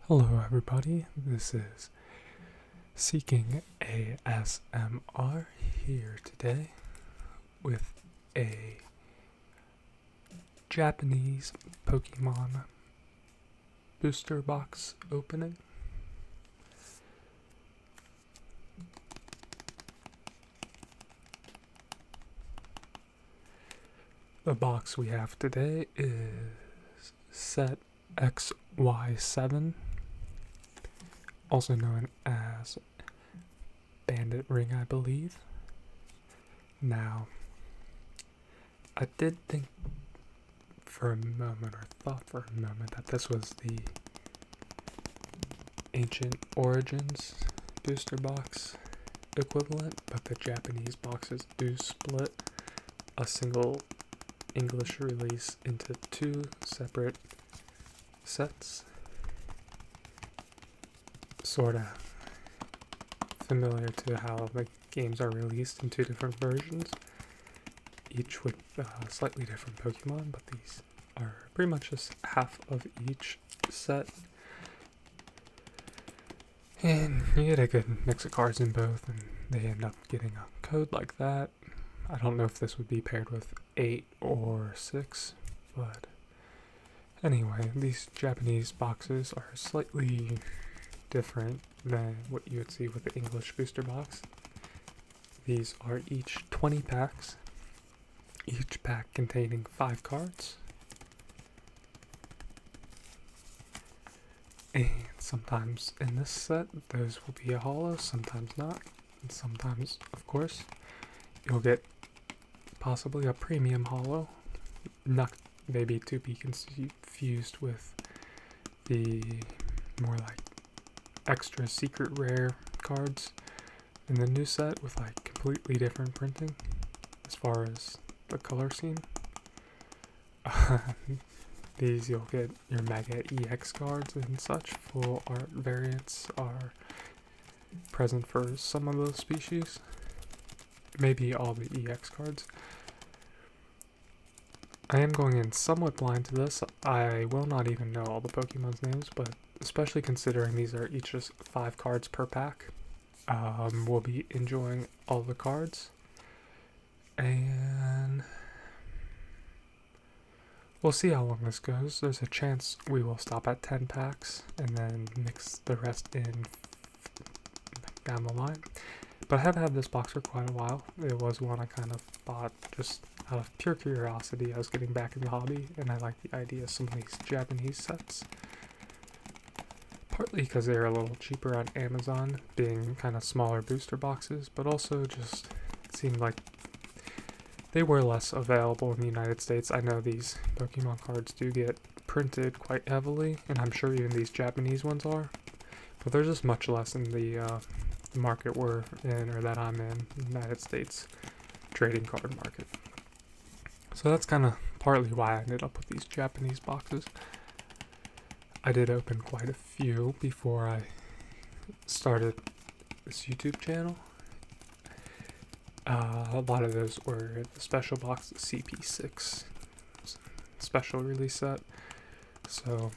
Hello everybody, this is Seeking ASMR here today with a Japanese Pokemon booster box opening. The box we have today is set XY7, also known as Bandit Ring, I believe. Now, I did think for a moment, or thought for a moment, that this was the Ancient Origins booster box equivalent, but the Japanese boxes do split a single English release into two separate sets. Sorta familiar to how the games are released in two different versions, each with slightly different Pokemon, but these are pretty much just half of each set. And you get a good mix of cards in both, and they end up getting a code like that. I don't know if this would be paired with 8 or 6, but anyway, these Japanese boxes are slightly different than what you would see with the English booster box. These are each 20 packs, each pack containing 5 cards. And sometimes in this set, those will be a holo, sometimes not. And sometimes, of course, you'll get possibly a premium holo, not maybe to be confused with the more like extra secret rare cards in the new set with like completely different printing as far as the color scheme. These you'll get your Mega EX cards and such. Full art variants are present for some of those species. Maybe all the EX cards. I am going in somewhat blind to this. I will not even know all the Pokemon's names, but especially considering these are each just 5 cards per pack, we'll be enjoying all the cards. And we'll see how long this goes. There's a chance we will stop at 10 packs and then mix the rest in down the line. But I have had this box for quite a while. It was one I kind of bought just out of pure curiosity. I was getting back in the hobby, and I like the idea of some of these Japanese sets. Partly because they're a little cheaper on Amazon, being kind of smaller booster boxes, but also just it seemed like they were less available in the United States. I know these Pokemon cards do get printed quite heavily, and I'm sure even these Japanese ones are, but there's just much less in the market we're in, or that I'm in, the United States trading card market. So that's kind of partly why I ended up with these Japanese boxes. I did open quite a few before I started this YouTube channel. A lot of those were the special box, the CP6 special release set. So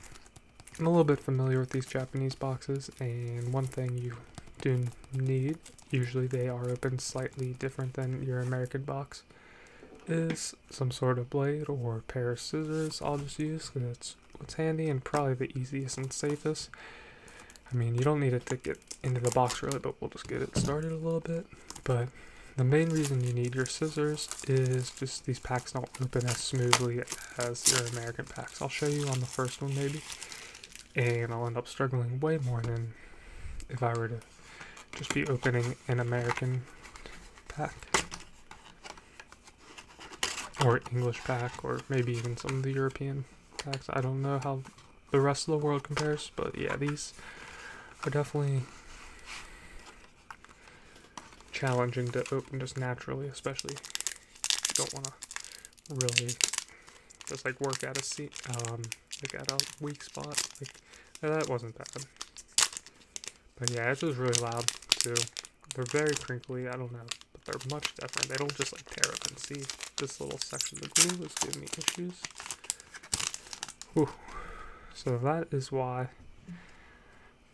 I'm a little bit familiar with these Japanese boxes, and one thing you do need, usually they are opened slightly different than your American box, is some sort of blade or pair of scissors. I'll just use because it's what's handy and probably the easiest and safest. I mean, you don't need it to get into the box really, but we'll just get it started a little bit. But the main reason you need your scissors is just these packs don't open as smoothly as your American packs. I'll show you on the first one maybe, and I'll end up struggling way more than if I were to just be opening an American pack or English pack, or maybe even some of the European packs. I don't know how the rest of the world compares, but yeah, these are definitely challenging to open just naturally, especially if you don't want to really just like work at a like at a weak spot. Like that wasn't bad, but yeah, it's just really loud too. They're very crinkly. I don't know, but they're much different. They don't just like tear up and see. This little section of the glue is giving me issues. Whew. So that is why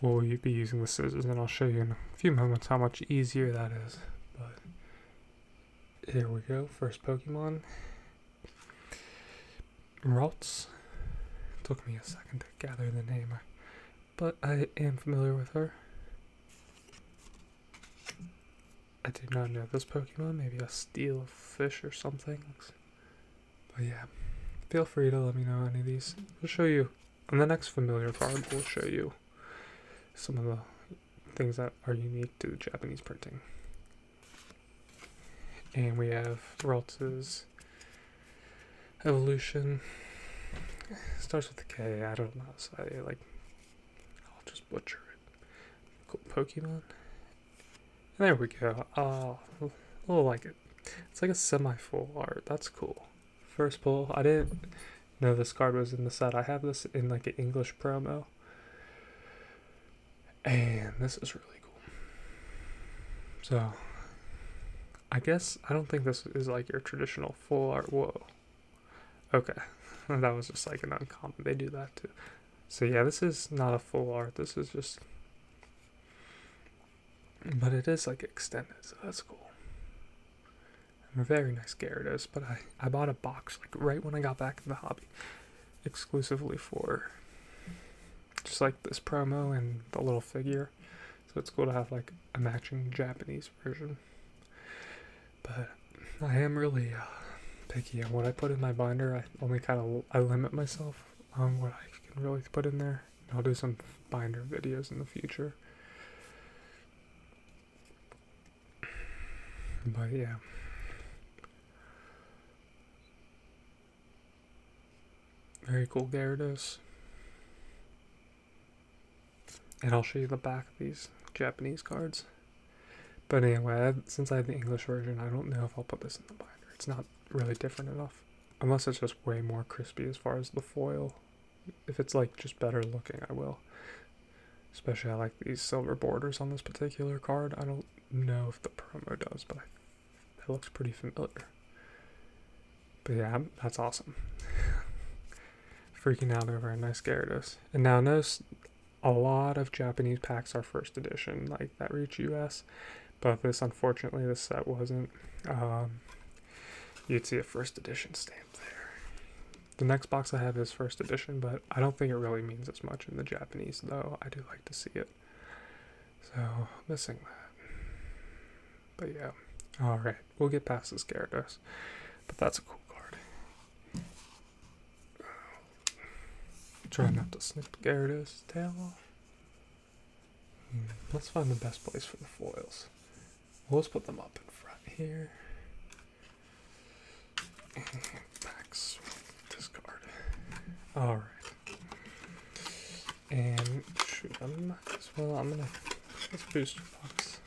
we'll be using the scissors, and I'll show you in a few moments how much easier that is. But here we go. First Pokemon. Ralts. Took me a second to gather the name, but I am familiar with her. I do not know this Pokemon. Maybe a steel fish or something. But yeah, feel free to let me know any of these. We'll show you on the next familiar card. We'll show you some of the things that are unique to the Japanese printing. And we have Ralts' evolution. Starts with a K. I don't know, so I'll just butcher it. Cool Pokemon. There we go. Oh, I like it. It's like a semi-full art. That's cool. First pull. I didn't know this card was in the set. I have this in like an English promo. And this is really cool. So, I guess, I don't think this is like your traditional full art. Whoa. Okay. That was just like an uncommon. They do that too. So yeah, this is not a full art. This is just... But it is like extended, so that's cool. And a very nice Gyarados, but I bought a box like right when I got back in the hobby. Exclusively for just like this promo and the little figure. So it's cool to have like a matching Japanese version. But I am really picky on what I put in my binder. I limit myself on what I can really put in there. I'll do some binder videos in the future. But yeah. Very cool Gyarados. And I'll show you the back of these Japanese cards. But anyway, since I have the English version, I don't know if I'll put this in the binder. It's not really different enough. Unless it's just way more crispy as far as the foil. If it's like just better looking, I will. Especially I like these silver borders on this particular card. I don't know if the promo does, but it looks pretty familiar. But yeah, that's awesome. Freaking out over a nice Gyarados. And now notice a lot of Japanese packs are first edition, like that reach US. But this, unfortunately, this set wasn't. You'd see a first edition stamp there. The next box I have is first edition, but I don't think it really means as much in the Japanese, though. I do like to see it. So, missing that. But yeah. Alright, we'll get past this Gyarados. But that's a cool card. Try not to snip Gyarados' tail off. Let's find the best place for the foils. We'll just put them up in front here. And packs discard. Alright. And shoot, I might as well. Let's booster box.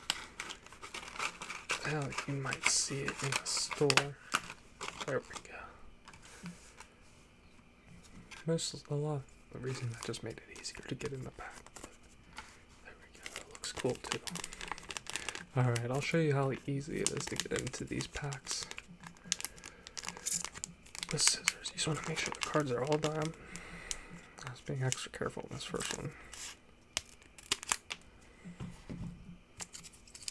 Now you might see it in the store. There we go. A lot of the reason that just made it easier to get in the pack. But there we go. It looks cool too. Alright, I'll show you how easy it is to get into these packs. With scissors, you just want to make sure the cards are all done. I was being extra careful in this first one.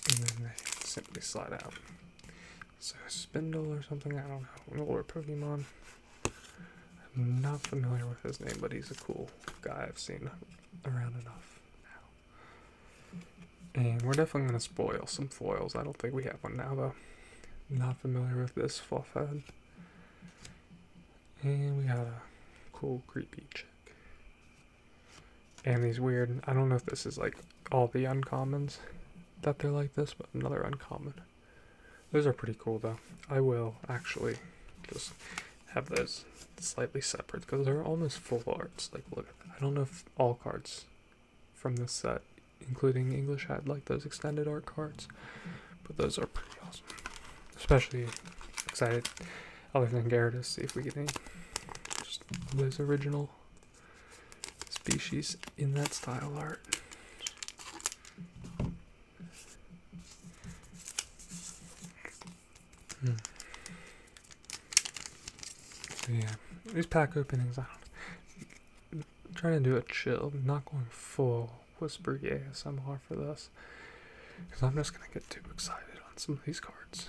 And then they simply slide out. So Spindle or something, I don't know. An older Pokemon. I'm not familiar with his name, but he's a cool guy I've seen around enough now. And we're definitely going to spoil some foils. I don't think we have one now, though. Not familiar with this Fluffhead. And we got a cool creepy chick. And these weird, I don't know if this is like all the uncommons that they're like this, but another uncommon. Those are pretty cool though. I will actually just have those slightly separate because they're almost full arts. Like look at that. I don't know if all cards from this set, including English, had like those extended art cards, but those are pretty awesome. Especially excited, other than Gyarados, see if we get any just those original species in that style art. So yeah, these pack openings, I'm trying to do it chill, not going full whisper ASMR for this, because I'm just gonna get too excited on some of these cards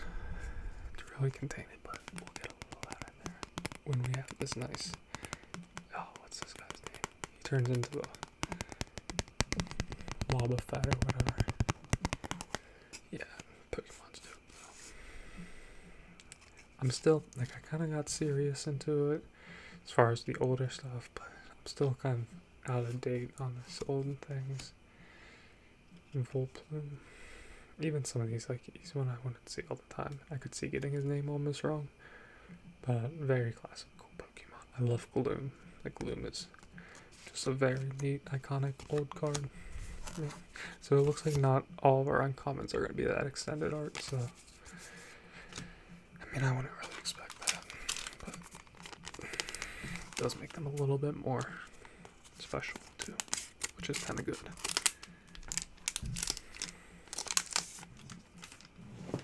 to really contain it. But we'll get a little of that in there when we have this nice. Oh, what's this guy's name? He turns into a Boba Fett or whatever. Yeah, Pokemon's dope. I'm still, like, I kind of got serious into it as far as the older stuff, but I'm still kind of out of date on this old things. Volplum. Even some of these, like, he's one I wanted to see all the time. I could see getting his name almost wrong, but very classic, cool Pokemon. I love Gloom. Like, Gloom is just a very neat, iconic old card. Yeah. So it looks like not all of our uncommons are going to be that extended art, so I mean, I wouldn't really expect that, but it does make them a little bit more special too, which is kind of good. I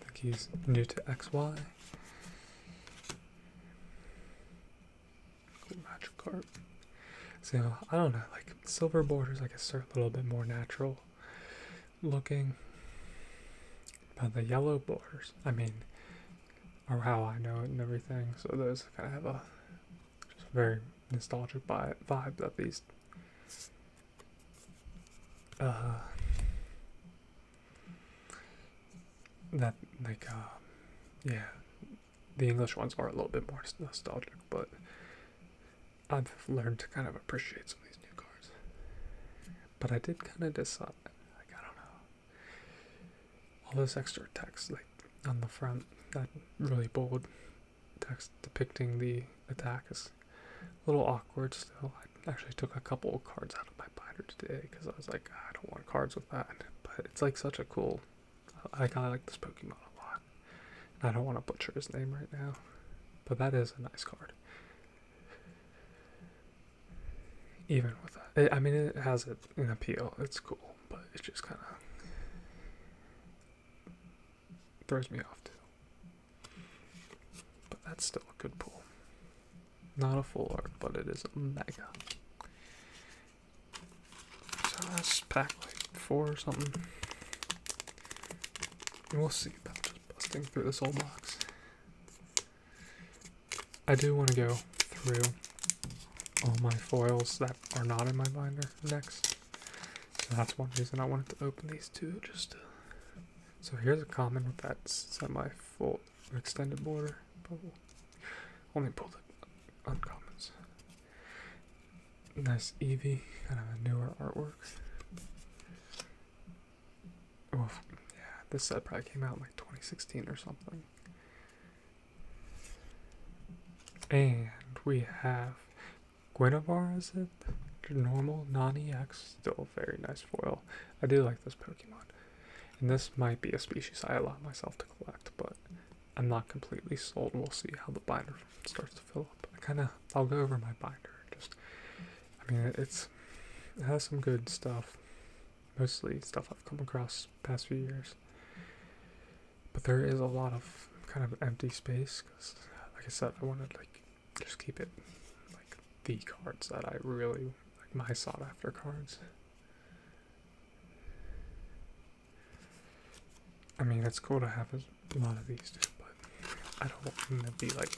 think he's new to XY. Cool magic card. So, I don't know, like, silver borders, I guess, are a little bit more natural looking. But the yellow borders, I mean, are how I know it and everything. So those kind of have a just very nostalgic vibe that these that, like, yeah, the English ones are a little bit more nostalgic, but I've learned to kind of appreciate some of these new cards. But I did kind of decide, like, I don't know, all this extra text, like, on the front, that really bold text depicting the attack is a little awkward still. I actually took a couple of cards out of my binder today because I was like, I don't want cards with that. But it's like such a cool, I kind of like this Pokemon a lot. I don't want to butcher his name right now, but that is a nice card. Even with that, I mean, it has an appeal. It's cool, but it just kind of throws me off too. But that's still a good pull. Not a full art, but it is a mega. So let's pack like 4 or something. And we'll see about just busting through this whole box. I do want to go through all my foils that are not in my binder next. So that's one reason I wanted to open these two, just to... So here's a common with that semi-full extended border, but we'll only pull the uncommons. Nice Eevee, kind of a newer artwork. Oh, yeah, this set probably came out in like 2016 or something. And we have Guinevere, is it? Normal, non-EX, still a very nice foil. I do like this Pokemon. And this might be a species I allow myself to collect, but I'm not completely sold. We'll see how the binder starts to fill up. I'll go over my binder. I mean, it has some good stuff. Mostly stuff I've come across the past few years. But there is a lot of kind of empty space, because, like I said, I wanted to, like, just keep it, like, the cards that I really, like, my sought-after cards. I mean, it's cool to have a lot of these too, but I don't want them to be, like,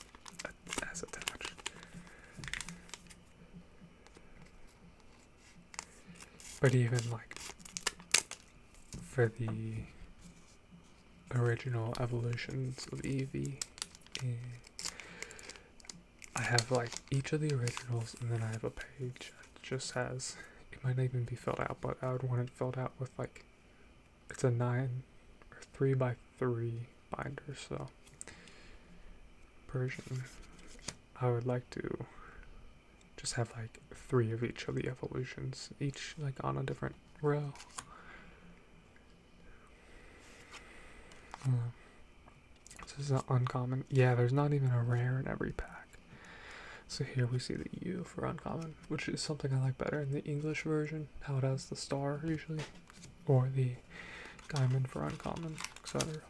as attached. But even, like, for the original evolutions of Eevee, I have, like, each of the originals, and then I have a page that just has, it might not even be filled out, but I would want it filled out with, like, it's a 9 or 3x3 binder, so Persian, I would like to just have, like, 3 of each of the evolutions, each, like, on a different row. This is an uncommon. Yeah, there's not even a rare in every pack. So here we see the U for uncommon, which is something I like better in the English version, how it has the star usually, or the diamond for uncommon, etc.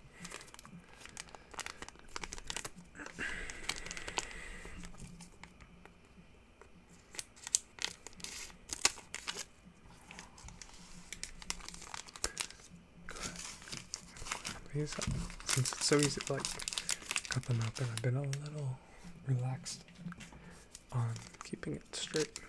these, since it's so easy to like cut them open, I've been a little relaxed on keeping it straight.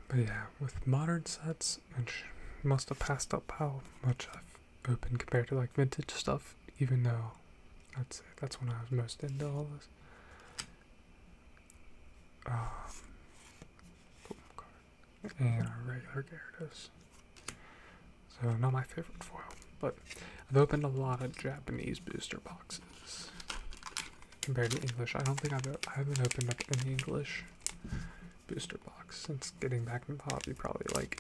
But yeah, with modern sets, which must have passed up how much I've opened compared to like vintage stuff, even though I'd say that's when I was most into all this. And our regular Gyarados. So not my favorite foil, but I've opened a lot of Japanese booster boxes compared to English. I don't think I haven't opened up any English booster box since getting back into the hobby, probably like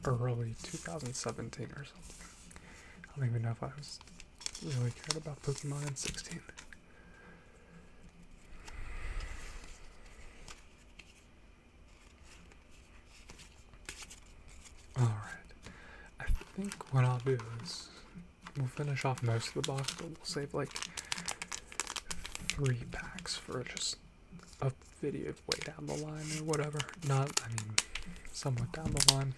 early 2017 or something. I don't even know if I was really cared about Pokemon in 16. Alright, I think what I'll do is we'll finish off most of the box, but we'll save like 3 packs for just a video way down the line or whatever. Somewhat down the line.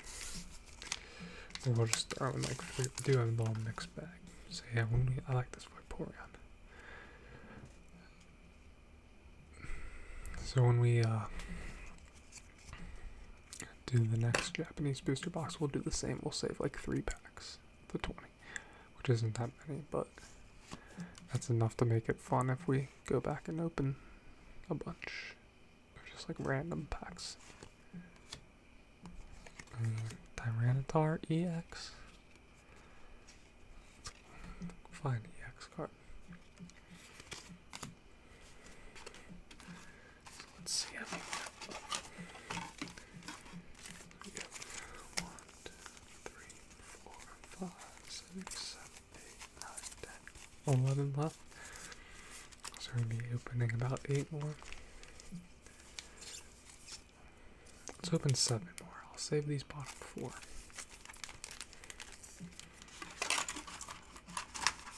Or we'll just throw in like 3. We do have a little mixed bag. So yeah, I like this Vaporeon. So when we do the next Japanese booster box, we'll do the same. We'll save like 3 packs, the 20, which isn't that many, but that's enough to make it fun if we go back and open a bunch of just like random packs. Tyranitar EX. Fine EX card. So let's see how many we have. 1, 2, 3, 4, 5, 6, 7, 8, 9, 10, 11 left. So we'll be opening about 8 more. Let's open 7 more. I'll save these bottom 4.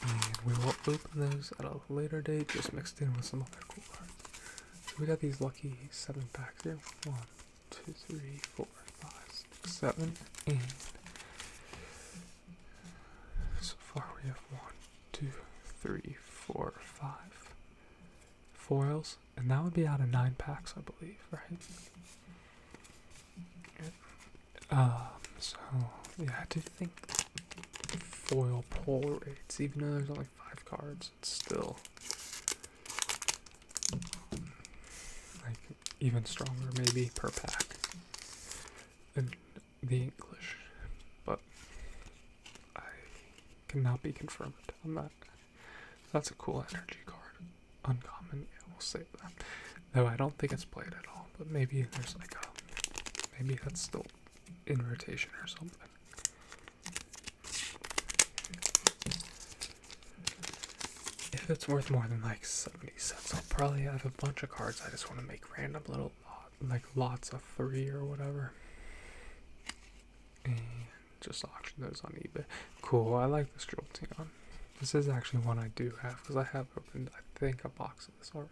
And we will open those at a later date, just mixed in with some other cool cards. So we got these lucky 7 packs here. 1, 2, 3, 4, 5, 6, 7. And so far we have 1, 2, 3, 4, 5 foils. And that would be out of 9 packs, I believe, right? So yeah, I do think foil pull rates, even though there's only 5 cards, it's still like even stronger maybe per pack than the English, but I cannot be confirmed on that. That's a cool energy card. Uncommon, yeah, we'll save that. Though I don't think it's played at all, but maybe there's like maybe that's still in rotation or something. If it's worth more than like 70 cents, I'll probably have a bunch of cards I just want to make random little lots of 3 or whatever, and just auction those on eBay. Cool, I like this Jolteon. This is actually one I do have because I have opened, I think, a box of this already.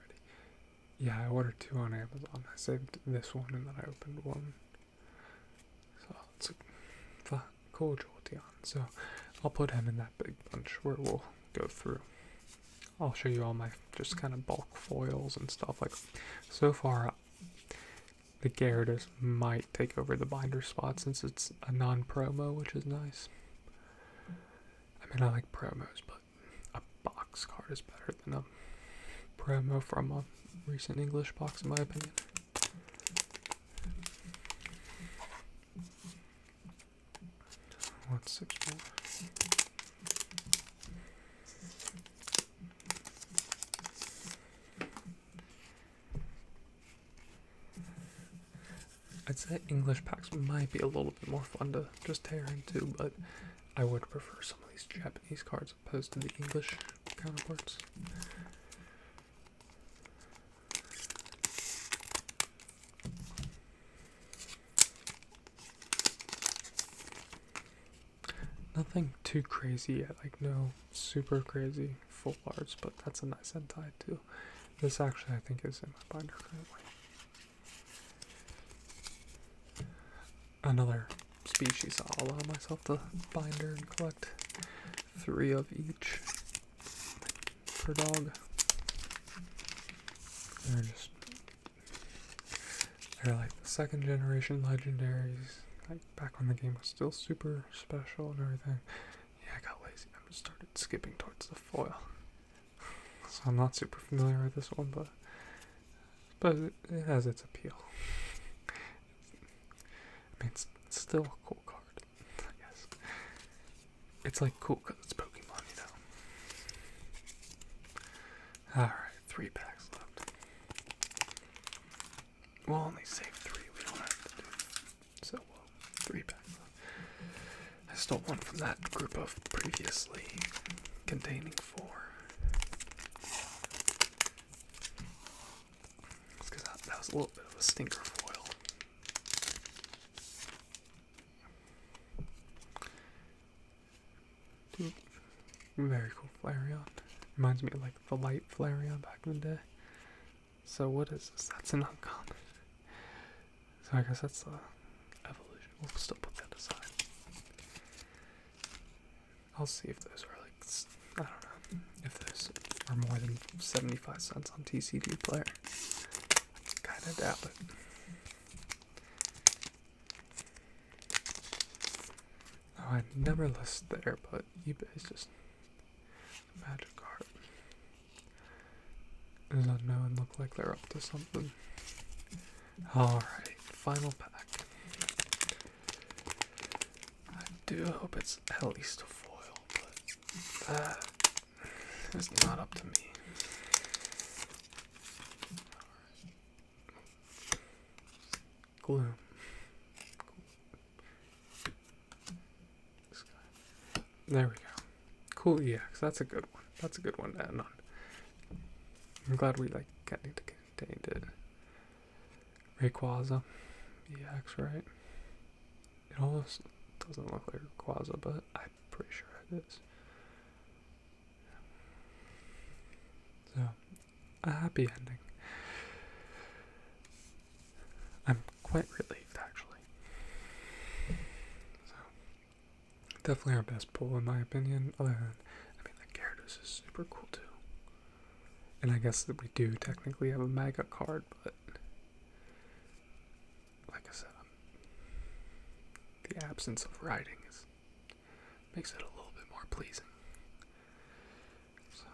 Yeah, I ordered 2 on Amazon. I saved this one and then I opened one. So it's a cool Jolteon. So I'll put him in that big bunch where we'll go through. I'll show you all my just kind of bulk foils and stuff. Like, so far, the Gyarados might take over the binder spot since it's a non-promo, which is nice. I mean, I like promos, but a box card is better than a promo from a recent English box, in my opinion. What's 6 more? I'd say English packs might be a little bit more fun to just tear into, but I would prefer some of these Japanese cards opposed to the English counterparts. Nothing too crazy yet, like no super crazy full arts, but that's a nice end tie too. This actually I think is in my binder currently. Another species I'll allow myself to binder and collect 3 of each per dog. They're like the 2nd generation legendaries, like back when the game was still super special and everything. Yeah, I got lazy and just started skipping towards the foil. So I'm not super familiar with this one, but it has its appeal. I mean, it's still a cool card, I guess. It's like cool because it's Pokemon, you know. Alright, 3 packs left. We'll only save 3, we don't have to do it. So, 3 packs left. I stole one from that group of previously containing 4. It's because that was a little bit of a stinker foil. Dude, very cool Flareon. Reminds me of like the light Flareon back in the day. So what is this? That's an uncommon. So I guess that's the evolution. We'll still put that aside. I'll see if those are like, I don't know, if those are more than 75 cents on TCG Player. I kinda doubt it. Oh, I never list there, but eBay's just a magic card. Does unknown look like they're up to something? Alright, final pack. I do hope it's at least a foil, but that is not up to me. Gloom. There we go. Cool EX. That's a good one. That's a good one to end on. I'm glad we like contained it. Rayquaza. EX, right? It almost doesn't look like Rayquaza, but I'm pretty sure it is. So, a happy ending. I'm quite relieved, actually. So, definitely our best pull, in my opinion. Other than, I mean, the Gyarados is super cool too. And I guess that we do technically have a Mega card, but like I said, the absence of writing makes it a little bit more pleasing. So,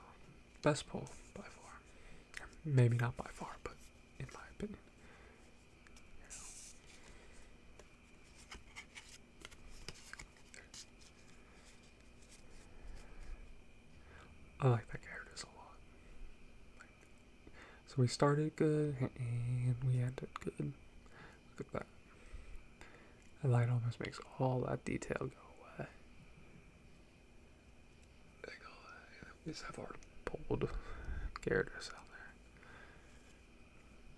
best pull by far. Maybe not by far, but in my opinion. I like that Gyarados a lot. So we started good and we ended good. Look at that. The light almost makes all that detail go away. We just have our pulled Gyarados out there.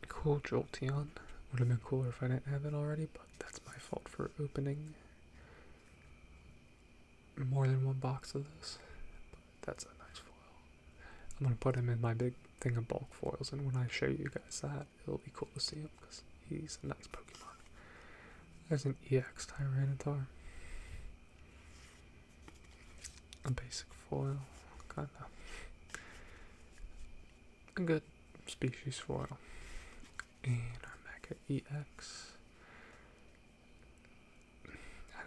Cool Jolteon. Would have been cooler if I didn't have it already, but that's my fault for opening more than one box of this. But that's a nice foil. I'm going to put him in my big thing of bulk foils, and when I show you guys that, it'll be cool to see him because he's a nice Pokemon. There's an EX Tyranitar. A basic foil, kinda. A good species foil. And our Mega EX. I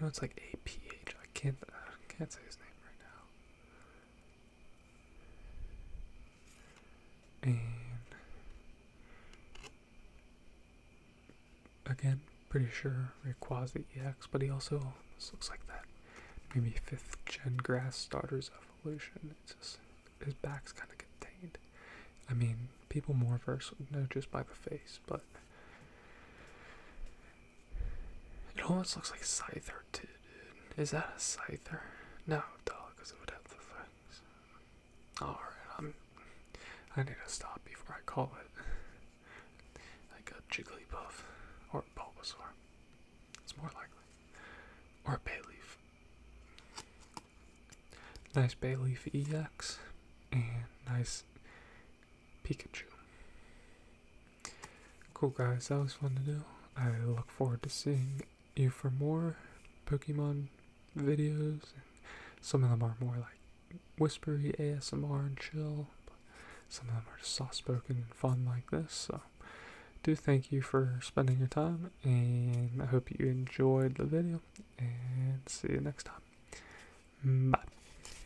know it's like APH. I can't say his name right now. And again, pretty sure Rayquaza EX, but he also almost looks like that. Maybe 5th gen grass starters evolution. It's just his back's kind of contained. I mean, people more versed would know just by the face, but it almost looks like a Scyther too, dude. Is that a Scyther? No, dog, because it would have the things. Alright, I need to stop before I call it like a Jigglypuff or a Bulbasaur. It's more likely. Or a Bayleaf. nice Bayleaf EX, and nice Pikachu. Cool guys, that was fun to do. I look forward to seeing you for more Pokemon videos. Some of them are more like whispery ASMR and chill, but some of them are just soft spoken and fun like this. So do thank you for spending your time, and I hope you enjoyed the video, and see you next time. Bye.